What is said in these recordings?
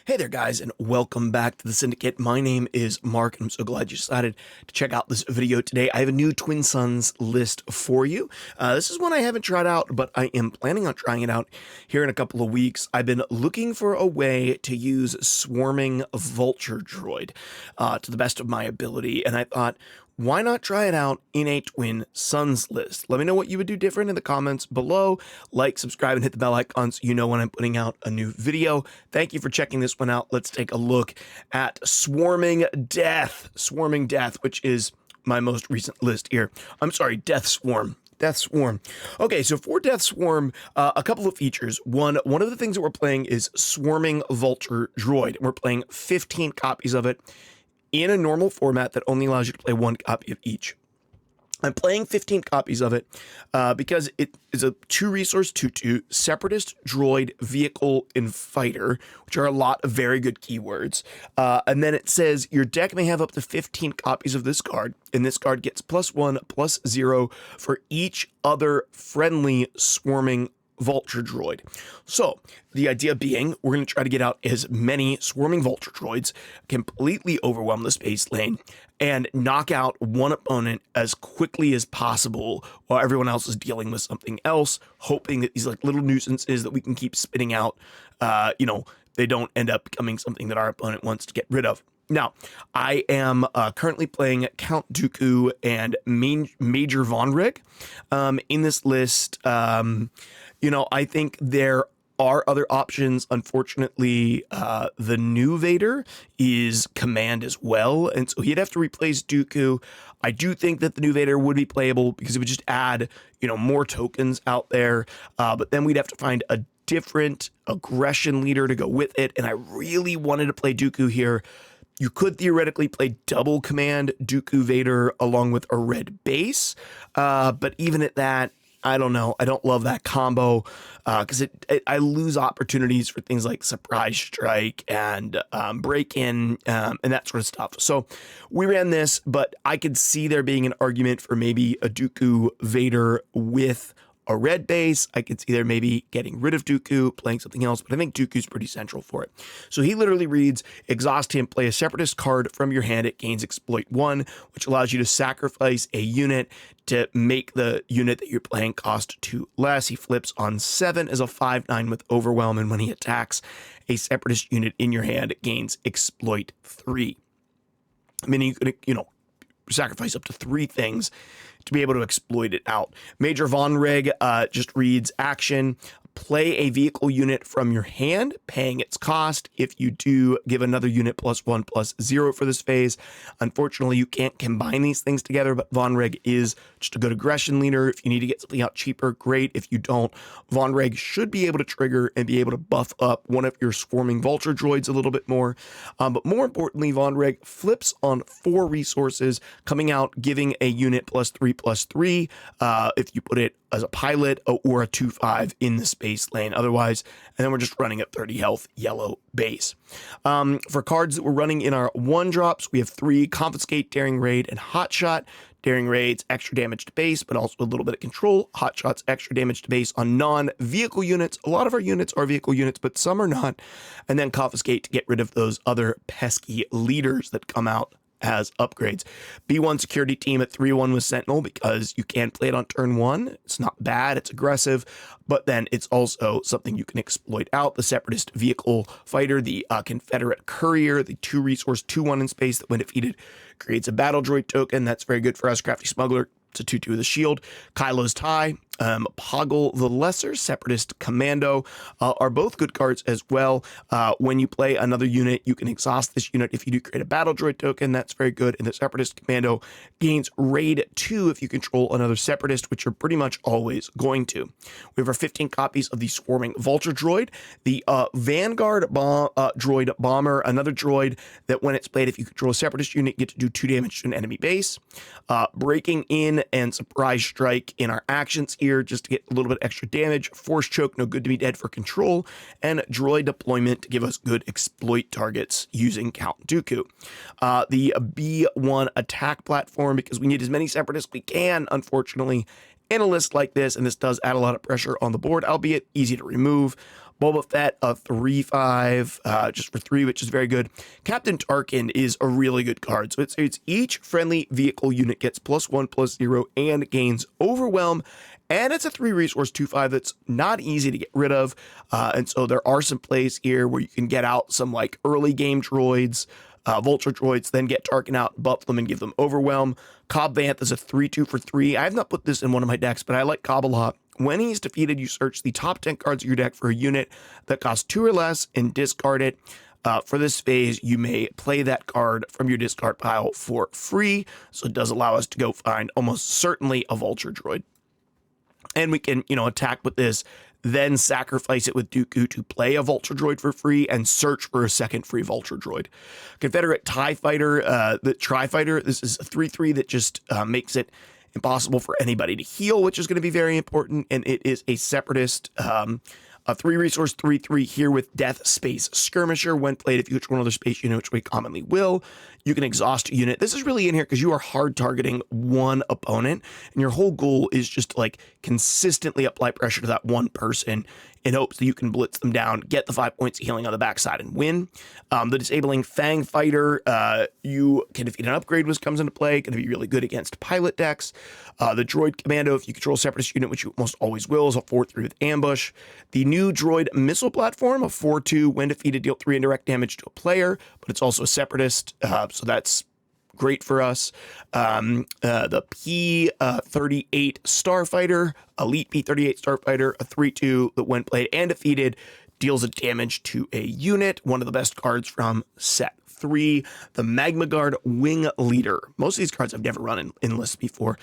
Hey there, guys, and welcome back to the Syndicate. My name is Mark, and I'm so glad you decided to check out this video today. I have a new Twin Suns list for you. This is one I haven't tried out, but I am planning on trying it out here in a couple of weeks. I've been looking for a way to use Swarming Vulture Droid to the best of my ability, and I thought, why not try it out in a Twin Suns list? Let me know what you would do different in the comments below. Like, subscribe, and hit the bell icon so you know when I'm putting out a new video. Thank you for checking this one out. Let's take a look at Swarming Death, which is my most recent list here. I'm sorry, Death Swarm. Okay, so for Death Swarm, a couple of features. One of the things that we're playing is Swarming Vulture Droid. We're playing 15 copies of it in a normal format that only allows you to play one copy of each. I'm playing 15 copies of it because it is a 2-resource 2/2 Separatist, Droid, Vehicle, and Fighter, which are a lot of very good keywords. And then it says your deck may have up to 15 copies of this card, and this card gets +1/+0 for each other friendly Swarming Vulture Droid. So the idea being, we're going to try to get out as many Swarming Vulture Droids, completely overwhelm the space lane, and knock out one opponent as quickly as possible while everyone else is dealing with something else, hoping that these like little nuisances that we can keep spitting out, they don't end up becoming something that our opponent wants to get rid of. Now, I am currently playing Count Dooku and Major Von Rig in this list. I think there are other options. Unfortunately, the new Vader is command as well, and so he'd have to replace Dooku. I do think that the new Vader would be playable because it would just add, more tokens out there, but then we'd have to find a different aggression leader to go with it, and I really wanted to play Dooku here. You could theoretically play double command Dooku Vader along with a red base, but even at that, I don't know. I don't love that combo because I lose opportunities for things like Surprise Strike and Break-In and that sort of stuff. So we ran this, but I could see there being an argument for maybe a Dooku Vader with a red base. I could see there maybe getting rid of Dooku, playing something else, but I think Dooku's pretty central for it. So he literally reads, exhaust him, play a Separatist card from your hand. It gains exploit 1, which allows you to sacrifice a unit to make the unit that you're playing cost 2 less. He flips on 7 as a 5/9 with Overwhelm, and when he attacks a Separatist unit in your hand, it gains exploit 3. Meaning you could, sacrifice up to 3 things to be able to exploit it out. Major Von Rig just reads action. Play a vehicle unit from your hand, paying its cost. If you do, give another unit +1/+0 for this phase. Unfortunately, you can't combine these things together, but Von Rig is just a good aggression leader. If you need to get something out cheaper, great. If you don't, Von Rig should be able to trigger and be able to buff up one of your Swarming Vulture Droids a little bit more. But more importantly, Von Rig flips on 4 resources, coming out, giving a unit +3/+3 if you put it as a pilot or a 2/5 in the space lane. Otherwise, and then we're just running at 30 health yellow base. For cards that we're running in our 1-drops, we have 3: Confiscate, Daring Raid, and Hotshot. Daring Raid's extra damage to base, but also a little bit of control. Hotshot's extra damage to base on non-vehicle units. A lot of our units are vehicle units, but some are not. And then Confiscate to get rid of those other pesky leaders that come out as upgrades. B1 security team at 3/1 with Sentinel because you can play it on turn 1. It's not bad, it's aggressive, but then it's also something you can exploit out. The Separatist vehicle fighter, the Confederate courier, the 2-resource 2/1 in space that when defeated creates a battle droid token. That's very good for us. Crafty Smuggler, it's a 2/2 with a shield. Kylo's Tie, Poggle the Lesser, Separatist Commando are both good cards as well. When you play another unit, you can exhaust this unit if you do create a battle droid token. That's very good. And the Separatist Commando gains Raid 2 if you control another Separatist, which you're pretty much always going to. We have our 15 copies of the Swarming Vulture Droid, the Vanguard Droid Bomber, another droid that when it's played, if you control a Separatist unit, you get to do 2 damage to an enemy base. Breaking In and Surprise Strike in our actions here just to get a little bit extra damage. Force Choke, no good to be dead for control, and Droid Deployment to give us good exploit targets using Count Dooku. The B1 attack platform, because we need as many Separatists we can, unfortunately, in a list like this, and this does add a lot of pressure on the board, albeit easy to remove. Boba Fett, a 3/5, just for 3, which is very good. Captain Tarkin is a really good card. So it's each friendly vehicle unit gets +1/+0 and gains Overwhelm. And it's a 3 resource 2/5 that's not easy to get rid of. And so there are some plays here where you can get out some like early game droids, Vulture Droids, then get Tarkin out, buff them, and give them Overwhelm. Cobb Vanth is a 3/2 for 3. I have not put this in one of my decks, but I like Cobb a lot. When he's defeated, you search the top 10 cards of your deck for a unit that costs 2 or less and discard it. For this phase, you may play that card from your discard pile for free. So it does allow us to go find almost certainly a Vulture Droid. And we can, attack with this, then sacrifice it with Dooku to play a Vulture Droid for free and search for a second free Vulture Droid. Confederate TIE Fighter, the Tri-Fighter, this is a 3/3 that just makes it impossible for anybody to heal, which is going to be very important. And it is a Separatist, a 3 resource 3/3 here with Death Space Skirmisher. When played, if you control another space unit, which we commonly will, you can exhaust a unit. This is really in here because you are hard targeting one opponent, and your whole goal is just to like consistently apply pressure to that one person in hopes that you can blitz them down, get the 5 points of healing on the backside, and win. The Disabling Fang Fighter, you can defeat an upgrade, which comes into play, going to be really good against pilot decks. The Droid Commando, if you control a Separatist unit, which you almost always will, is a 4/3 with Ambush. The new Droid Missile Platform, a 4/2, when defeated, deal 3 indirect damage to a player, but it's also a Separatist, so that's great for us. The P-38 Starfighter, Elite P-38 Starfighter, a 3/2 that when played and defeated deals a damage to a unit. One of the best cards from set 3. The Magma Guard Wing Leader. Most of these cards I've never run in lists before.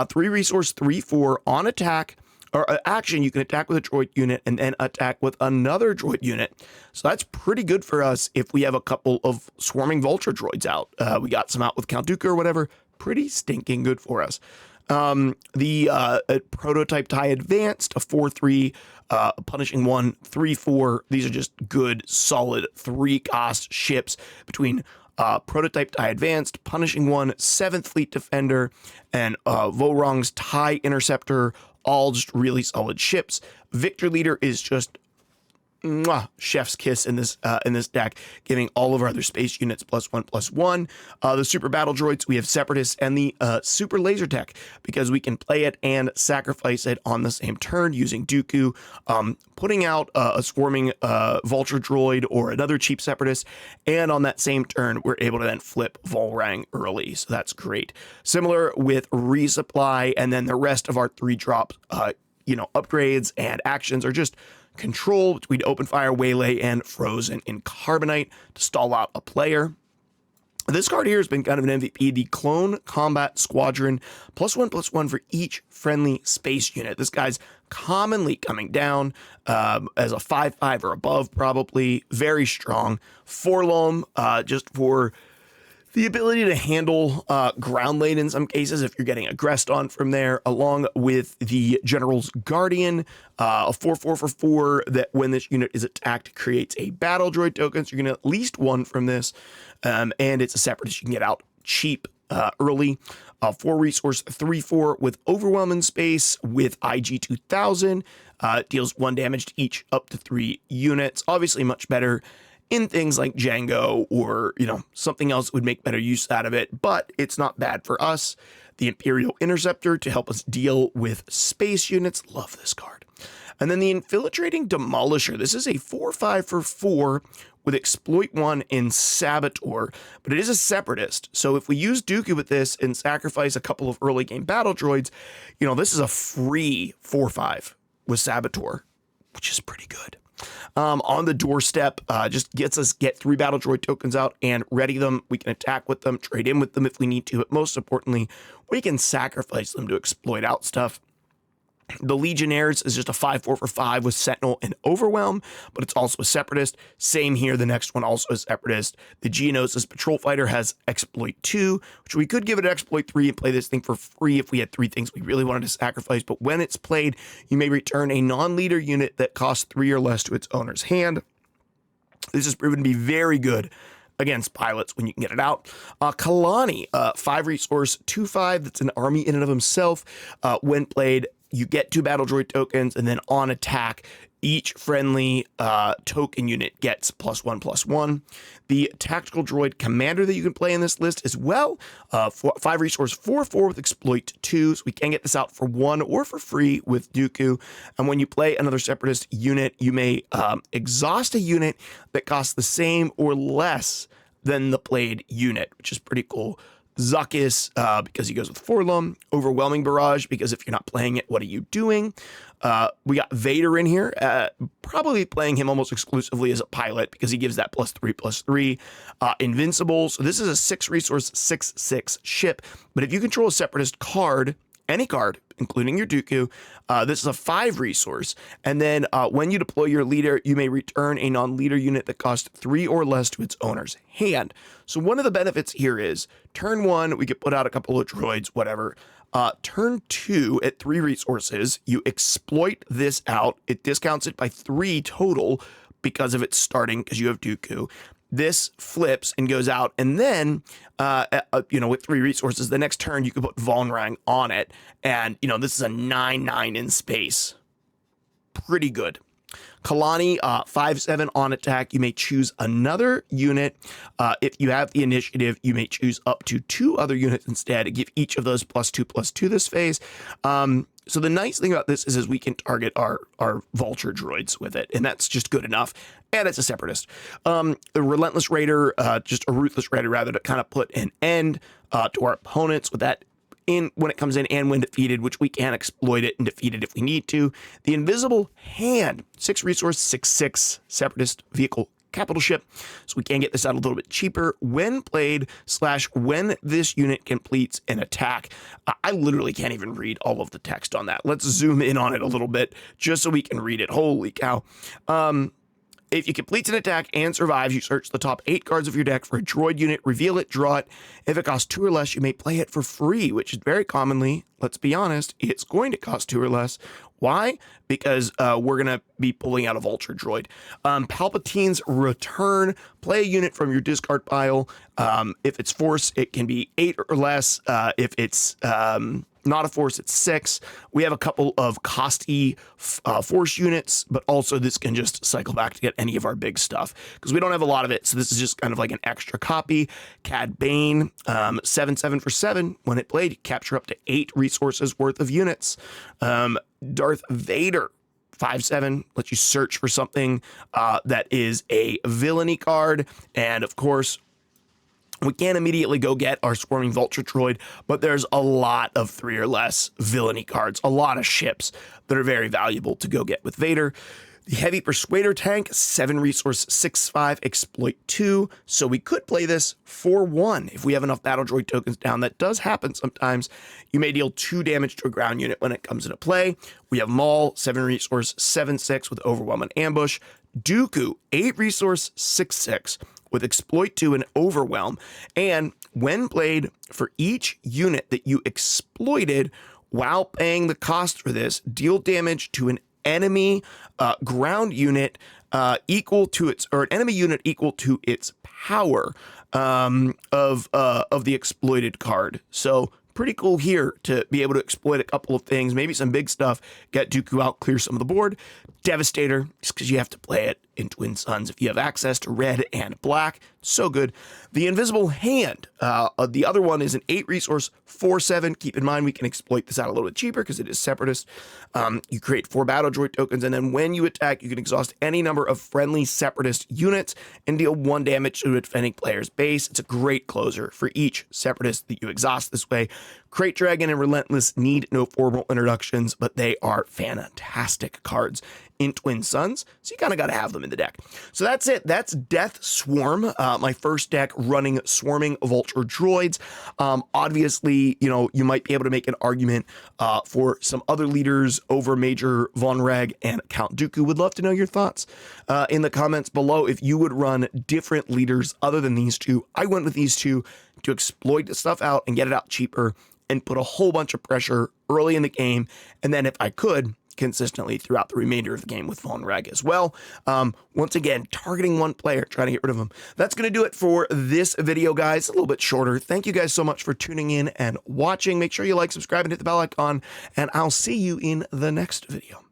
3 resource 3/4 on attack. Or action, you can attack with a droid unit and then attack with another droid unit. So that's pretty good for us if we have a couple of Swarming Vulture Droids out. We got some out with Count Dooku or whatever. Pretty stinking good for us. The Prototype TIE Advanced, a 4/3, Punishing 1, 3/4. These are just good, solid 3-cost ships between Prototype TIE Advanced, Punishing 1, 7th Fleet Defender, and Vorong's TIE Interceptor. All just really solid ships. Victor Leader is just chef's kiss in this deck, giving all of our other space units +1/+1. The Super Battle Droids, we have Separatists, and the Super Laser Tech, because we can play it and sacrifice it on the same turn using Dooku, putting out a Swarming Vulture Droid or another cheap Separatist, and on that same turn, we're able to then flip Volrang early, so that's great. Similar with Resupply, and then the rest of our 3-drop, upgrades and actions are just control between Open Fire, Waylay, and Frozen in Carbonite to stall out a player. This card here has been kind of an MVP, the Clone Combat Squadron, +1/+1 for each friendly space unit. This guy's commonly coming down as a 5/5 or above, probably. Very strong. Forlom, just for the ability to handle ground lane in some cases if you're getting aggressed on from there, along with the General's Guardian, a 4/4 for 4 that when this unit is attacked creates a battle droid token. So you're going to at least 1 from this, and it's a Separatist you can get out cheap early. 4 resource 3/4 with Overwhelming Space with IG-2000, deals 1 damage to each up to 3 units. Obviously much better in things like Django or, something else would make better use out of it, but it's not bad for us. The Imperial Interceptor to help us deal with space units. Love this card. And then the Infiltrating Demolisher. This is a 4/5 for 4 with Exploit 1 and Saboteur, but it is a Separatist. So if we use Dooku with this and sacrifice a couple of early game battle droids, this is a free 4/5 with Saboteur, which is pretty good. On the doorstep, just get 3 battle droid tokens out and ready them. We can attack with them, trade in with them if we need to, but most importantly, we can sacrifice them to exploit out stuff. The Legionnaires is just a 5/4 for 5 with Sentinel and Overwhelm, but it's also a Separatist. Same here, the next one also a Separatist. The Geonosis Patrol Fighter has Exploit 2, which we could give it Exploit 3 and play this thing for free if we had 3 things we really wanted to sacrifice, but when it's played, you may return a non-leader unit that costs 3 or less to its owner's hand. This has proven to be very good against pilots when you can get it out. Kalani, 5 resource 2/5, that's an army in and of himself. When played, you get 2 battle droid tokens, and then on attack, Each friendly token unit gets +1/+1. The tactical droid commander that you can play in this list as well, 5 resource 4/4 with exploit 2, so we can get this out for 1 or for free with Dooku. And when you play another separatist unit, you may exhaust a unit that costs the same or less than the played unit, which is pretty cool. Zuckuss, because he goes with Forlum. Overwhelming Barrage, because if you're not playing it, what are you doing? We got Vader in here, probably playing him almost exclusively as a pilot because he gives that +3/+3. Invincible, so this is a 6 resource, 6/6 ship, but if you control a separatist card, any card, including your Dooku, this is a 5 resource. And then when you deploy your leader, you may return a non-leader unit that costs 3 or less to its owner's hand. So one of the benefits here is turn 1, we could put out a couple of droids, whatever. Turn 2 at 3 resources, you exploit this out. It discounts it by 3 total because of its starting, because you have Dooku. This flips and goes out, and then, with 3 resources, the next turn you can put Von Rang on it, and, this is a 9/9 in space. Pretty good. Kalani, 5/7 on attack. You may choose another unit. If you have the initiative, you may choose up to 2 other units instead and give each of those +2/+2 this phase. So the nice thing about this is we can target our Vulture droids with it, and that's just good enough. And it's a separatist. The Relentless Raider, just a Ruthless Raider, rather, to kind of put an end to our opponents with that in when it comes in and when defeated, which we can exploit it and defeat it if we need to. The Invisible Hand, 6 resource, 6/6 separatist vehicle capital ship, so we can get this out a little bit cheaper when played / when this unit completes an attack. I literally can't even read all of the text on that. Let's zoom in on it a little bit just so we can read it. Holy cow. If you complete an attack and survives, you search the top 8 cards of your deck for a droid unit, reveal it, draw it. If it costs 2 or less, you may play it for free, which is very commonly, let's be honest, it's going to cost 2 or less. Why? Because we're going to be pulling out a Vulture droid. Palpatine's Return, play a unit from your discard pile. If it's Force, it can be 8 or less. If it's not a Force, it's 6. We have a couple of costly Force units, but also this can just cycle back to get any of our big stuff because we don't have a lot of it. So this is just kind of like an extra copy. Cad Bane, 7/7 for 7. When it played, you capture up to 8 resources worth of units. Darth Vader, 5/7, lets you search for something that is a villainy card. And of course, we can't immediately go get our Swarming Vulture Droid, but there's a lot of 3 or less villainy cards, a lot of ships that are very valuable to go get with Vader. The Heavy Persuader tank, 7 resource, 6/5, exploit 2. So we could play this for 1 if we have enough battle droid tokens down. That does happen sometimes. You may deal 2 damage to a ground unit when it comes into play. We have Maul, 7 resource, 7/6 with Overwhelm and Ambush. Dooku, 8 resource, 6/6 with exploit 2 and Overwhelm. And when played, for each unit that you exploited while paying the cost for this, deal damage to an enemy ground unit equal to its, or an enemy unit equal to its power of the exploited card. So pretty cool here to be able to exploit a couple of things, maybe some big stuff, get Dooku out, clear some of the board. Devastator, just because you have to play it in Twin Suns if you have access to red and black. So good. The Invisible Hand, the other one is an 8 resource, 4/7. Keep in mind we can exploit this out a little bit cheaper because it is separatist. You create 4 battle droid tokens, and then when you attack, you can exhaust any number of friendly separatist units and deal 1 damage to a defending player's base. It's a great closer for each separatist that you exhaust this way. Crate Dragon and Relentless need no formal introductions, but they are fantastic cards in Twin Suns, so you kind of got to have them in the deck. So that's it. That's Death Swarm, my first deck running Swarming Vulture Droids. Obviously, you might be able to make an argument for some other leaders over Major Von Reg and Count Dooku. Would love to know your thoughts in the comments below if you would run different leaders other than these 2. I went with these 2 to exploit the stuff out and get it out cheaper and put a whole bunch of pressure early in the game, and then if I could, consistently throughout the remainder of the game with Von Reg as well. Once again, targeting 1 player, trying to get rid of them. That's going to do it for this video, guys. A little bit shorter. Thank you guys so much for tuning in and watching. Make sure you like, subscribe, and hit the bell icon, and I'll see you in the next video.